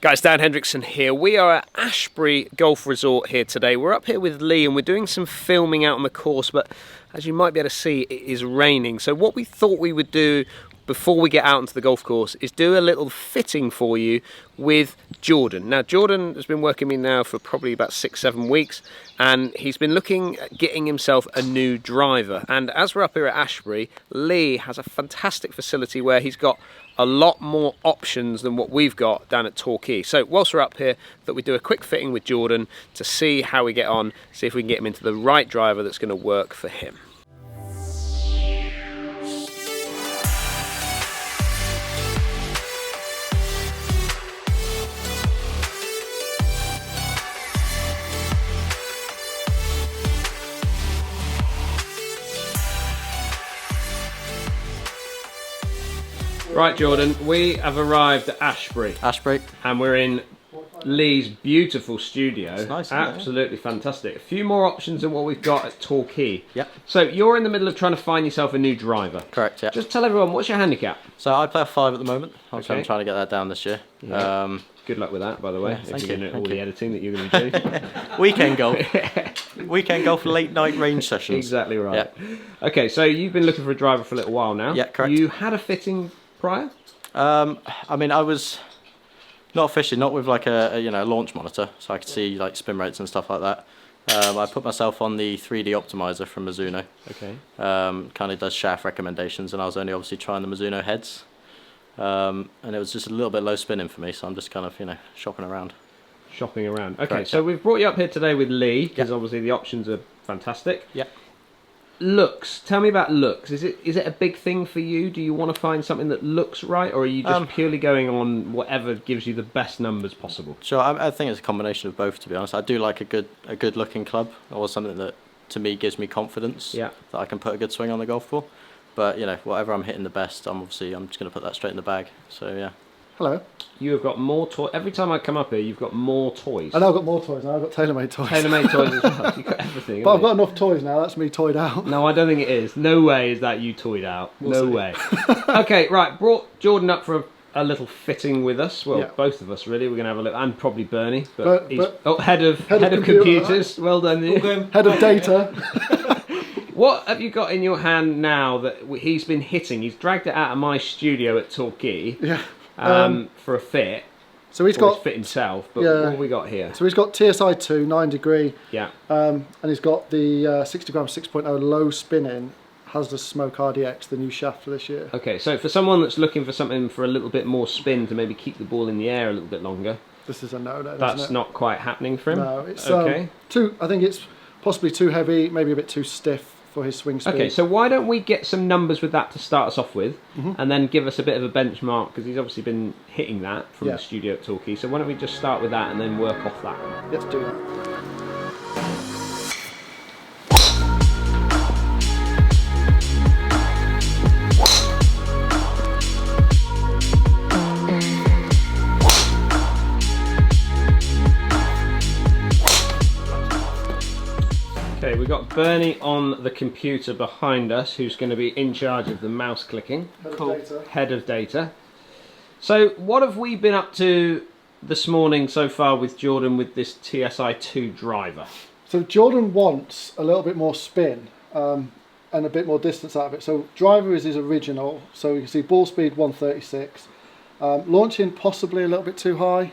Guys, Dan Hendriksen here. We are at Ashbury Golf Resort here today. We're up here with Lee and we're doing some filming out on the course, but as you might be able to see, it is raining. So what we thought we would do before we get out onto the golf course is do a little fitting for you with Jordan. Now, Jordan has been working with me now for probably about 6-7 weeks, and he's been looking at getting himself a new driver. And as we're up here at Ashbury, Lee has a fantastic facility where he's got a lot more options than what we've got down at Torquay. So whilst we're up here, that we do a quick fitting with Jordan to see how we get on, see if we can get him into the right driver that's going to work for him. Right, Jordan, we have arrived at Ashbury. And we're in Lee's beautiful studio. It's nice, absolutely fantastic. A few more options than what we've got at Torquay. Yep. So you're in the middle of trying to find yourself a new driver. Correct, yeah. Just tell everyone, what's your handicap? So I play a 5 at the moment. Obviously I'm trying to get that down this year. Yeah. Good luck with that, by the way, if you're doing all the editing that you're going to do. Weekend golf. Weekend golf, late night range sessions. Exactly right. Yeah. Okay, so you've been looking for a driver for a little while now. Yeah, correct. You had a fitting prior? I mean, I was not officially, not with like a launch monitor, so I could see like spin rates and stuff like that. I put myself on the 3D optimizer from Mizuno. Okay. Kind of does shaft recommendations, and I was only obviously trying the Mizuno heads. And it was just a little bit low spinning for me, so I'm just kind of, shopping around. Shopping around. Okay, Correct, so we've brought you up here today with Lee, because obviously the options are fantastic. Yeah. Looks. Tell me about looks. Is it a big thing for you? Do you want to find something that looks right, or are you just purely going on whatever gives you the best numbers possible? Sure, I think it's a combination of both, to be honest. I do like a good looking club, or something that to me gives me confidence that I can put a good swing on the golf ball. But whatever I'm hitting the best, I'm just going to put that straight in the bag. So yeah. Hello. You have got more toys. Every time I come up here, you've got more toys. I know I've got more toys now. I've got TaylorMade toys. TaylorMade toys as well. You've got everything. But I've got enough toys now. That's me toyed out. No, I don't think it is. No way is that you toyed out. No way. Okay, right. Brought Jordan up for a little fitting with us. Well, both of us really. We're going to have a look, and probably Bernie. But he's head of computers. Right. Well done, you. Head of data. What have you got in your hand now that he's been hitting? He's dragged it out of my studio at Torquay. Yeah. For a fit. So he's got fit himself, but what have we got here? So he's got TSI 2 9 degree. Yeah. And he's got the 60 gram 6.0 low spinning Hasler Smoke RDX, the new shaft for this year. Okay, so for someone that's looking for something for a little bit more spin to maybe keep the ball in the air a little bit longer, this is a no-no. That's not quite happening for him. No, it's I think it's possibly too heavy, maybe a bit too stiff for his swing speed. Okay, so why don't we get some numbers with that to start us off with, and then give us a bit of a benchmark, because he's obviously been hitting that from the studio at Torquay. So why don't we just start with that and then work off that? Let's do that. Okay, we've got Bernie on the computer behind us, who's going to be in charge of the mouse clicking. Head of data. So what have we been up to this morning so far with Jordan with this TSI 2 driver? So Jordan wants a little bit more spin and a bit more distance out of it. So driver is his original, so you can see ball speed 136. Launching possibly a little bit too high.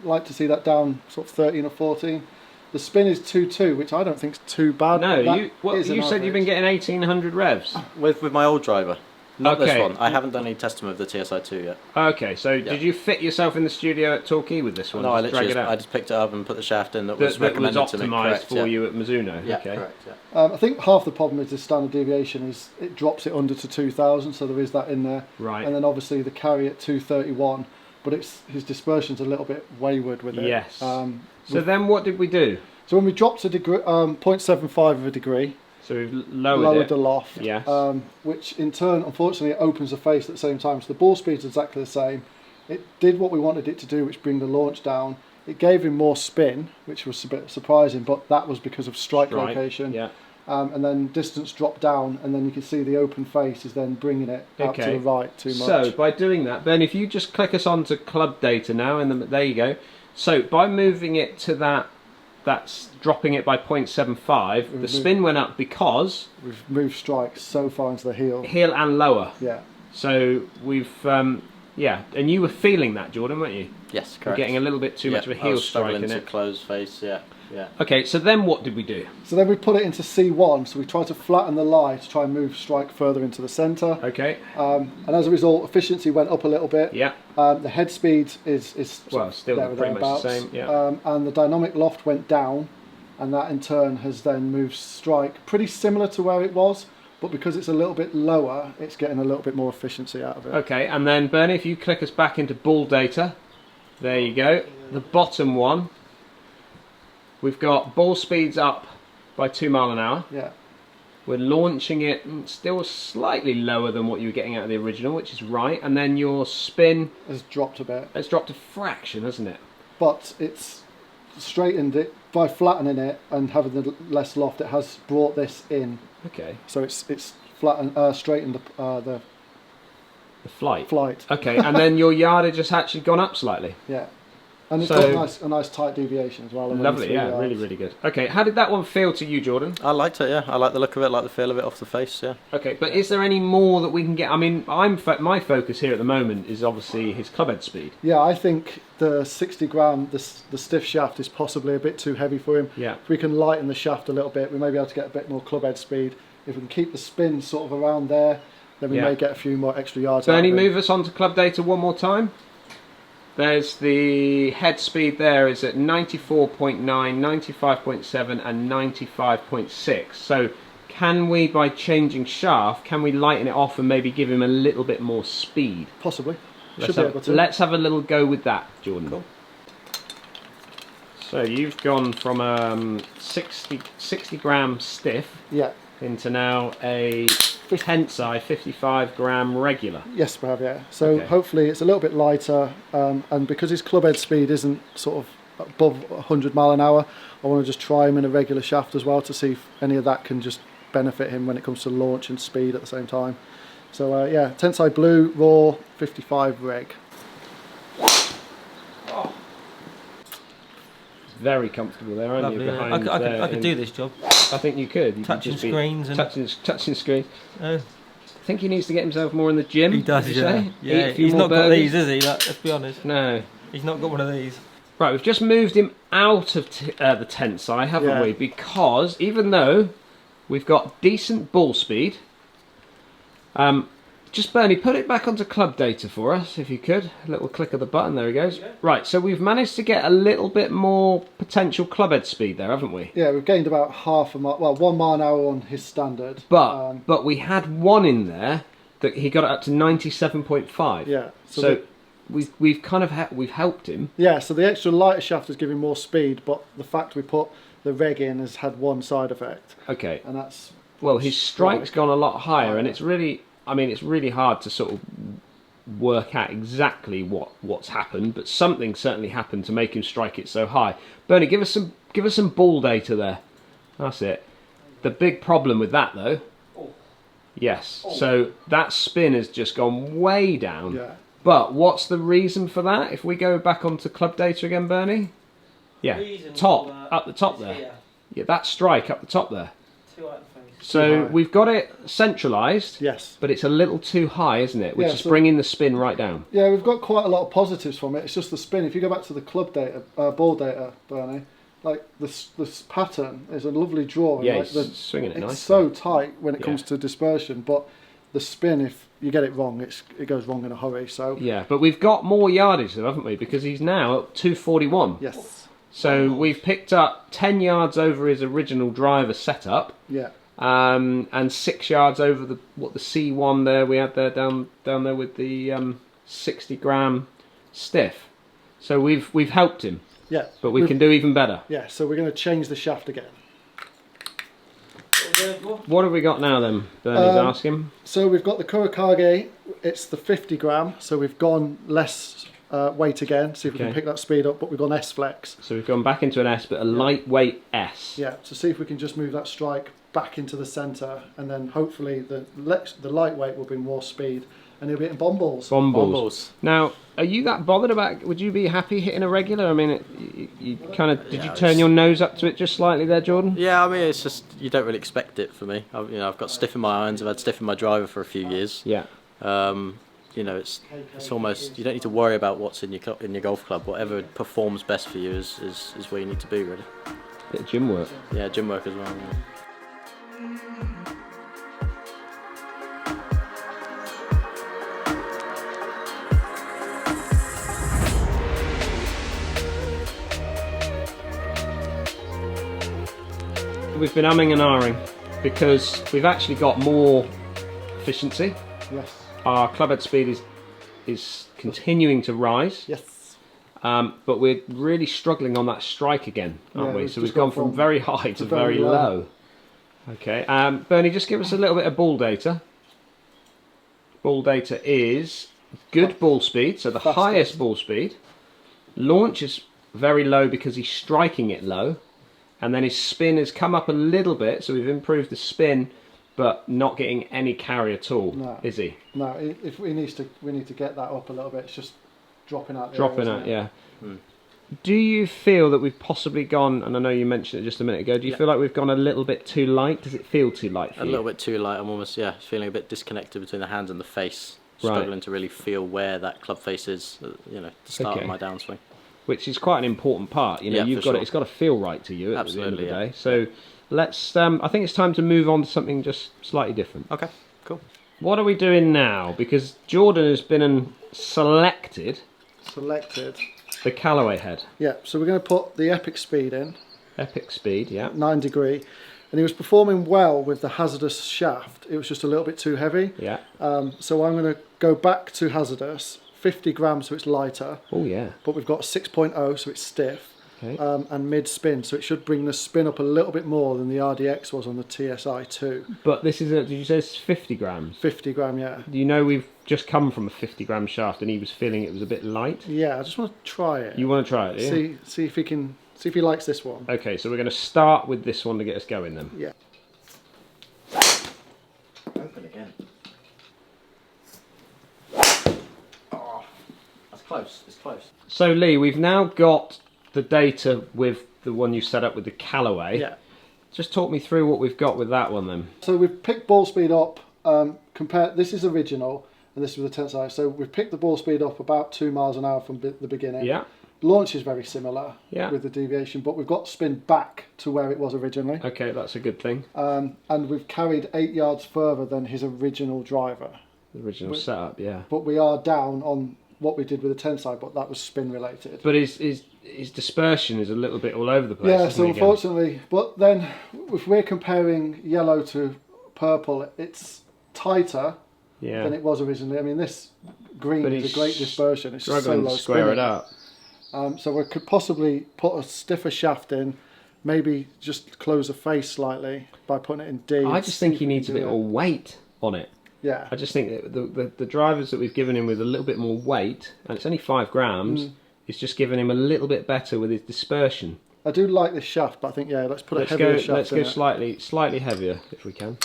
Like to see that down sort of 13 or 14. The spin is 2.2, which I don't think is too bad. No, you said you've been getting 1800 revs. With my old driver. Not this one. I haven't done any testing with the TSI 2 yet. Okay, so did you fit yourself in the studio at Torquay with this one? No, I just picked it up and put the shaft in that was recommended to me. Optimised for you at Mizuno. Yeah, okay. correct. Yeah. I think half the problem is the standard deviation is it drops it under to 2000, so there is that in there. Right. And then obviously the carry at 231, but his dispersion's a little bit wayward with it. Yes. So then what did we do? So when we dropped a degree, 0.75 of a degree, so we've lowered the loft, yes. Which in turn, unfortunately, it opens the face at the same time. So the ball speed's exactly the same. It did what we wanted it to do, which bring the launch down. It gave him more spin, which was a bit surprising, but that was because of strike location. Yeah. and then distance drop down, and then you can see the open face is then bringing it out to the right too much. So by doing that, Ben, if you just click us onto club data now, and there you go. So by moving it to that's dropping it by 0.75, the spin went up because we've moved strikes so far into the heel and lower. Yeah. So we've yeah, and you were feeling that, Jordan, weren't you? Yes, correct. You're getting a little bit too much of a heel strike in it. Close face, yeah. Okay, so then what did we do? So then we put it into C1, so we tried to flatten the lie to try and move strike further into the centre. Okay. And as a result, efficiency went up a little bit. Yeah. The head speed is well, still pretty much the same. Yeah. And the dynamic loft went down, and that in turn has then moved strike pretty similar to where it was, but because it's a little bit lower, it's getting a little bit more efficiency out of it. Okay, and then Bernie, if you click us back into ball data, there you go. The bottom one. We've got ball speeds up by 2 miles an hour. Yeah. We're launching it still slightly lower than what you were getting out of the original, which is right. And then your spin has dropped a bit. It's dropped a fraction, hasn't it? But it's straightened it by flattening it and having the less loft. It has brought this in. Okay. So it's flattened, straightened the flight. Flight. Okay, and then your yardage has actually gone up slightly. Yeah. And it's got a nice tight deviation as well. Lovely, yeah, really, really good. Okay, how did that one feel to you, Jordan? I liked it, yeah. I like the look of it, I like the feel of it off the face, yeah. Okay, but is there any more that we can get? I mean, my focus here at the moment is obviously his club head speed. Yeah, I think the 60 gram, the stiff shaft is possibly a bit too heavy for him. Yeah. If we can lighten the shaft a little bit, we may be able to get a bit more club head speed. If we can keep the spin sort of around there, then we may get a few more extra yards. Bernie, move us on to club data one more time. There's the head speed there is at 94.9, 95.7 and 95.6. So can we, by changing shaft, can we lighten it off and maybe give him a little bit more speed? Possibly. Let's have a little go with that, Jordan. Cool. So you've gone from 60 gram stiff into now a Tensai 55 gram regular. Yes, we have, yeah. So hopefully it's a little bit lighter, and because his club head speed isn't sort of above 100 mile an hour, I want to just try him in a regular shaft as well to see if any of that can just benefit him when it comes to launch and speed at the same time. So yeah, Tensai Blue Raw 55 reg. Very comfortable there, aren't Lovely, you? Behind I could do this job. I think you could. Touching screens and touching screens. I think he needs to get himself more in the gym. He does, yeah. Yeah, he's not got these, is he? Let's be honest. No, he's not got one of these. Right, we've just moved him out of the Tensai, haven't we? Because even though we've got decent ball speed, just Bernie, put it back onto club data for us, if you could. A little click of the button, there he goes. Right, so we've managed to get a little bit more potential club head speed there, haven't we? Yeah, we've gained about half a mile, well, 1 mile an hour on his standard. But we had one in there that he got it up to 97.5. Yeah. So we've kind of we've helped him. Yeah, so the extra lighter shaft is giving more speed, but the fact we put the reg in has had one side effect. Okay. And that's... Well, his strike's gone a lot higher, and it's really... I mean, it's really hard to sort of work out exactly what's happened, but something certainly happened to make him strike it so high. Bernie, give us some ball data there. That's it. The big problem with that, though, so that spin has just gone way down. Yeah. But what's the reason for that? If we go back onto club data again, Bernie. Yeah, up the top there. Here. Yeah, that strike up the top there. Too high. So we've got it centralised, yes, but it's a little too high, isn't it? Which is bringing the spin right down. Yeah, we've got quite a lot of positives from it. It's just the spin. If you go back to the club data, ball data, Bernie, like this pattern is a lovely draw. Yeah, like he's swinging it nicely. It's so tight when it comes to dispersion, but the spin, if you get it wrong, it goes wrong in a hurry. So yeah, but we've got more yardage though, haven't we? Because he's now at 241. Yes. So we've picked up 10 yards over his original driver setup. Yeah. And 6 yards over the C1 there we had there down there with the 60 gram stiff. So we've helped him. Yeah. But we can do even better. Yeah. So we're going to change the shaft again. What have we got now then? Bernie's asking. So we've got the Kurakage. It's the 50 gram. So we've gone less weight again. See if we can pick that speed up. But we've gone S flex. So we've gone back into an S, but a lightweight S. Yeah. So see if we can just move that strike back into the centre, and then hopefully the lightweight will bring more speed, and he'll be hitting bomb balls. Bomb balls. Now, are you that bothered about? Would you be happy hitting a regular? I mean, you kind of did you turn your nose up to it just slightly there, Jordan? Yeah, I mean, it's just you don't really expect it for me. I've got stiff in my irons. I've had stiff in my driver for a few years. Yeah. It's almost, you don't need to worry about what's in your golf club. Whatever performs best for you is where you need to be, really. Bit of gym work. Yeah, gym work as well. Yeah. We've been umming and ahhing because we've actually got more efficiency. Yes. Our clubhead speed is continuing to rise. Yes. But we're really struggling on that strike again, aren't we? So we've gone from very high to very low. Okay. Bernie, just give us a little bit of ball data. Ball data is good ball speed, so the highest ball speed. Launch is very low because he's striking it low. And then his spin has come up a little bit, so we've improved the spin, but not getting any carry at all, is he? No, if we need to get that up a little bit. It's just dropping out. Yeah. Do you feel that we've possibly gone, and I know you mentioned it just a minute ago, do you feel like we've gone a little bit too light? Does it feel too light for you? A little bit too light. I'm almost, feeling a bit disconnected between the hands and the face. Struggling to really feel where that club face is, the start of my downswing. Which is quite an important part, you've got it's got to feel right to you at the end of the day. So let's, I think it's time to move on to something just slightly different. Okay, cool. What are we doing now? Because Jordan has been selected the Callaway head. Yeah, so we're going to put the Epic Speed in. Epic Speed, yeah. 9 degree. And he was performing well with the hazardous shaft. It was just a little bit too heavy. Yeah. So I'm going to go back to hazardous. 50 grams, so it's lighter. Oh yeah. But we've got 6.0, so it's stiff. Okay. And mid spin, so it should bring the spin up a little bit more than the RDX was on the TSI 2. But this is did you say it's 50 grams? 50 gram, yeah. We've just come from a 50 gram shaft, and he was feeling it was a bit light. Yeah, I just want to try it. You want to try it? Yeah? See if he likes this one. Okay, so we're going to start with this one to get us going then. Yeah. Open again. Close, it's close. So Lee, we've now got the data with the one you set up with the Callaway. Yeah. Just talk me through what we've got with that one then. So we've picked ball speed up, this is original, and this was the 10 size. So we've picked the ball speed up about 2 miles an hour from the beginning. Yeah. Launch is very similar with the deviation, but we've got spin back to where it was originally. Okay, that's a good thing. And we've carried 8 yards further than his original driver. The original setup, yeah. But we are down on what we did with the 10 side, but that was spin related. But his dispersion is a little bit all over the place. Yeah, so unfortunately, but then if we're comparing yellow to purple, it's tighter than it was originally. I mean, this green is a great dispersion. It's just so low to square it up. So we could possibly put a stiffer shaft in, maybe just close the face slightly by putting it in D. I just think he needs a bit more weight on it. Yeah. I just think that the drivers that we've given him with a little bit more weight, and it's only 5 grams, is just giving him a little bit better with his dispersion. I do like this shaft, but I think, let's put a heavier shaft in. Let's go slightly heavier, if we can.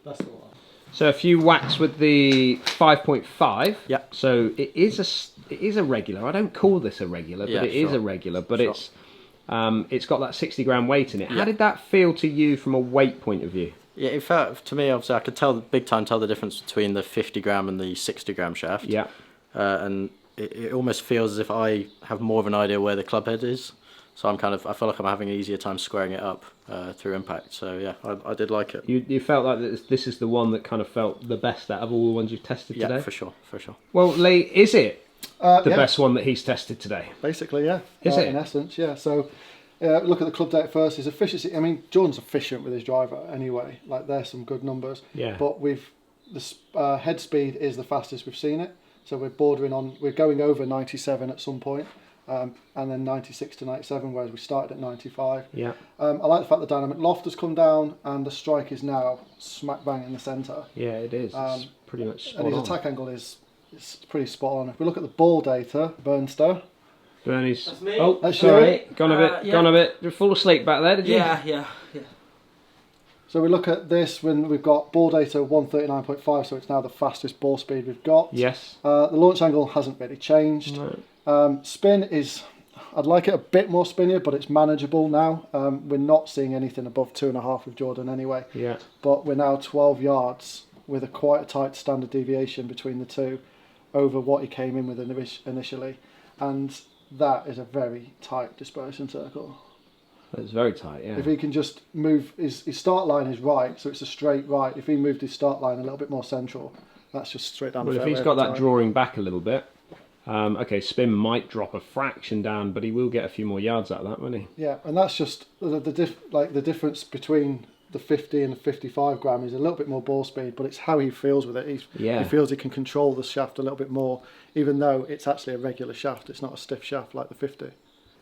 That's the one. So a few whacks with the 5.5. Yeah. So it is a regular. I don't call this a regular, but it is a regular. But it's got that 60 gram weight in it. How did that feel to you from a weight point of view? Yeah, it felt to me, obviously I could tell the difference between the 50 gram and the 60 gram shaft. Yeah. And it almost feels as if I have more of an idea where the club head is. So I feel like I'm having an easier time squaring it up through impact. So yeah, I did like it. You felt like this is the one that kind of felt the best out of all the ones you've tested today? Yeah, for sure. Well, Lee, is it the best one that he's tested today? Basically, yeah. Is it? In essence, yeah. So look at the club data first. His efficiency, I mean, Jordan's efficient with his driver anyway. Like, there's some good numbers. Yeah. But the head speed is the fastest we've seen it. So we're going over 97 at some point. And then 96 to 97, whereas we started at 95. Yeah. I like the fact the dynamic loft has come down and the strike is now smack bang in the centre. Yeah, it is. It's pretty much spot on. And his attack angle is pretty spot on. If we look at the ball data, Burnster, Bernie's. That's me. Oh, That's sorry. you? Gone a bit. Yeah. Gone a bit. Did you fall asleep back there? Did you? Yeah. So we look at this when we've got ball data 139.5, so it's now the fastest ball speed we've got. Yes. The launch angle hasn't really changed. No. Spin is, I'd like it a bit more spinnier, but it's manageable now. We're not seeing anything above 2.5 with Jordan anyway. Yeah. But we're now 12 yards with quite a tight standard deviation between the two over what he came in with initially. And that is a very tight dispersion circle. It's very tight, yeah. If he can just move, his start line is right, so it's a straight right. If he moved his start line a little bit more central, that's just straight down the Well, if fairway he's got every that time. drawing back a little bit, okay, spin might drop a fraction down, but he will get a few more yards out of that, won't he? Yeah, and that's just the difference between the 50 and the 55 gram is a little bit more ball speed, but it's how he feels with it. He feels he can control the shaft a little bit more, even though it's actually a regular shaft. It's not a stiff shaft like the 50.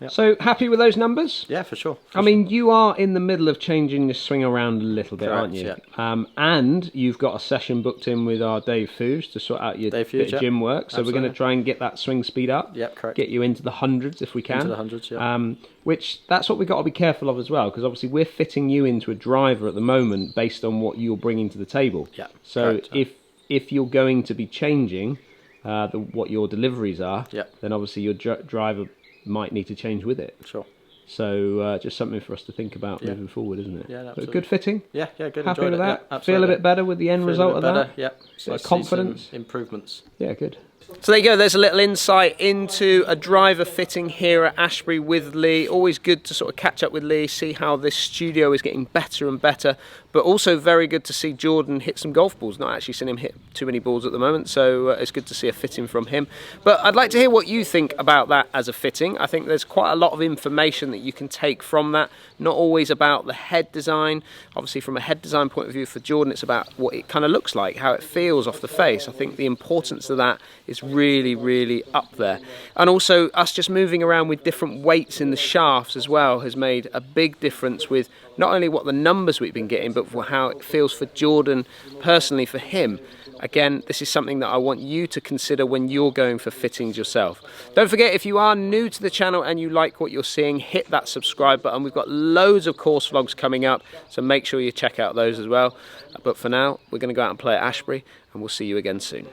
Yep. So, happy with those numbers? Yeah, for sure. I mean, you are in the middle of changing your swing around a little bit, Correct, aren't you? yeah. And you've got a session booked in with our Dave Foos to sort out your bit of gym work. So we're going to try and get that swing speed up. Yep, correct. Get you into the hundreds if we can. Into the hundreds, yeah. Which, that's what we've got to be careful of as well, because obviously we're fitting you into a driver at the moment based on what you're bringing to the table. Yeah, so correct, if you're going to be changing what your deliveries are, then obviously your driver might need to change with it. Sure. So just something for us to think about moving forward, isn't it? Yeah, but good fitting. Yeah, good. Happy Enjoyed with it. that. Yeah, Feel a bit better with the end result of that. Yeah. Bit of confidence. Improvements. Yeah, good. So there you go, there's a little insight into a driver fitting here at Ashbury with Lee. Always good to sort of catch up with Lee, see how this studio is getting better and better, but also very good to see Jordan hit some golf balls. Not actually seen him hit too many balls at the moment, so it's good to see a fitting from him. But I'd like to hear what you think about that as a fitting. I think there's quite a lot of information that you can take from that, not always about the head design. Obviously from a head design point of view for Jordan, it's about what it kind of looks like, how it feels off the face. I think the importance of that is really, really up there. And also us just moving around with different weights in the shafts as well has made a big difference with not only what the numbers we've been getting, but for how it feels for Jordan personally, for him. Again, this is something that I want you to consider when you're going for fittings yourself. Don't forget, if you are new to the channel and you like what you're seeing, hit that subscribe button. We've got loads of course vlogs coming up, so make sure you check out those as well. But for now, we're going to go out and play at Ashbury, and we'll see you again soon.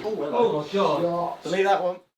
Oh my god. Delete that one.